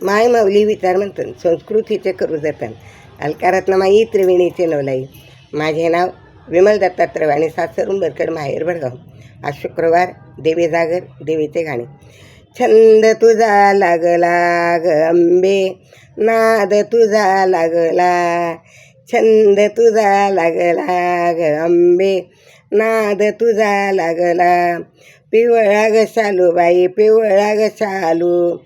माय माऊली विचार म्हणतात संस्कृतीचे करू जतन अलकारातनं माई त्रिवेणीचे नवलाई. माझे नाव विमल दत्तात्रय आणि सासर उंबरकड माहेर भडगाव. आज शुक्रवार देवी जागर देवीचे गाणे. छंद तुझा लागला ग अंबे, नाद तुझा लागला. छंद तुझा लागला ग अंबे, नाद तुझा लागला. पिवळा ग शालूबाई पिवळा ग शालू,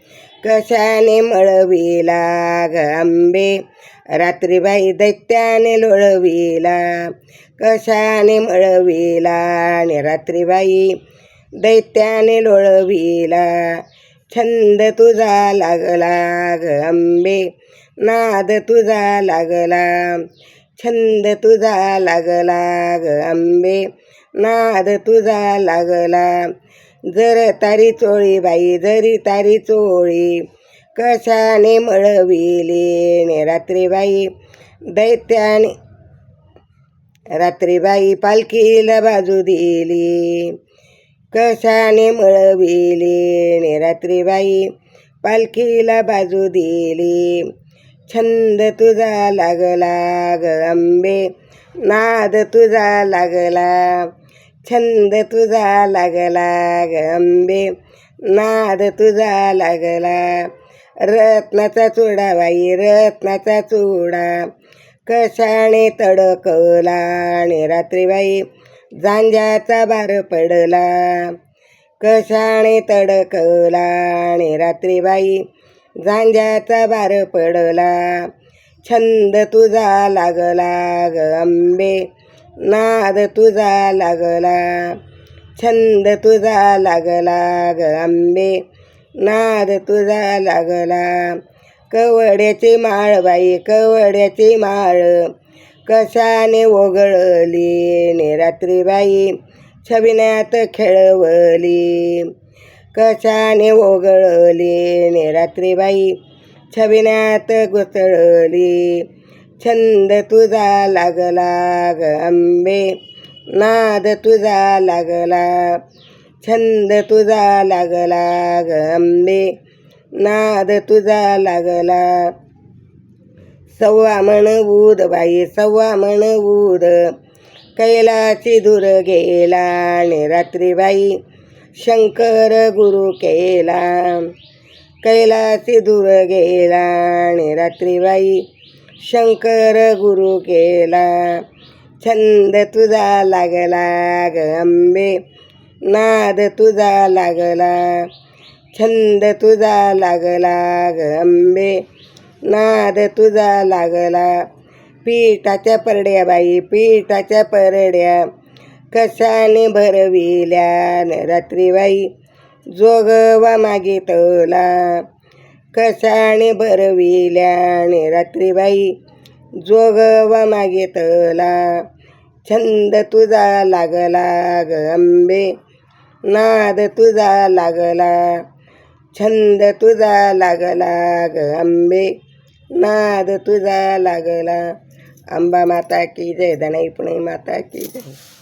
कशाने मळविला ग अंबे. रात्रीबाई दैत्याने लोळविला, कशाने मळविला. आणि रात्रीबाई दैत्याने लोळविला. छंद तुझा लागला ग अंबे, नाद तुझा लागला. छंद तुझा लागला ग अंबे, नाद तुझा लागला. जर तारी चोळी बाई जरी तारी चोळी, कशाने मळविली. ने रात्रीबाई दैत्याने रात्रीबाई पालखीला बाजू दिली, कशाने मळविली. ने रात्रीबाई पालखीला बाजू दिली. छंद तुझा लागला ग अंबे, नाद तुझा लागला. छंद तुझा लागला ग अंबे, नाद तुझा लागला. रत्नाचा चुडा बाई रत्नाचा चुडा, कशाने तडकला. आणि रात्रीबाई जांजाचा बार पडला, कशाने तडकला. आणि रात्रीबाई जांजाचा बार पडला. छंद तुझा लागला ग अंबे, नाद तुझा लागला. छंद तुझा लागला ग अंबे, नाद तुझा लागला. कवड्याची माळ बाई कवड्याची माळ, कशाने ओघळली. ने रात्रीबाई छबिन्यात खेळवली, कशाने ओघळली. ने रात्रीबाई छबिन्यात घुसळली. छंद तुझा लागला ग अंबे, नाद तुझा लागला. छंद तुझा लागला ग अंबे, नाद तुझा लागला. सव्वा मन ऊद बाई सव्वा मन ऊद, कैलासी दूर गेला. आणि रात्रीबाई शंकर गुरु केला, कैलासी दूर गेला. आणि रात्रीबाई शंकर गुरु केला. छंद तुझा लागला ग अंबे, नाद तुझा लागला. छंद तुझा लागला ग अंबे, नाद तुझा लागला. पीठाच्या परड्या बाई पीठाच्या परड्या, कशाने भरविल्या. रात्रीबाई जोगवा मागितला, कशाने भरविल्या. आणि रात्रीबाई जोगवा मागितला. छंद तुझा लागला ग अंबे, नाद तुझा लागला. छंद तुझा लागला ग अंबे, नाद तुझा लागला. अंबा माता की जय, धनाई पुणे माता की जय.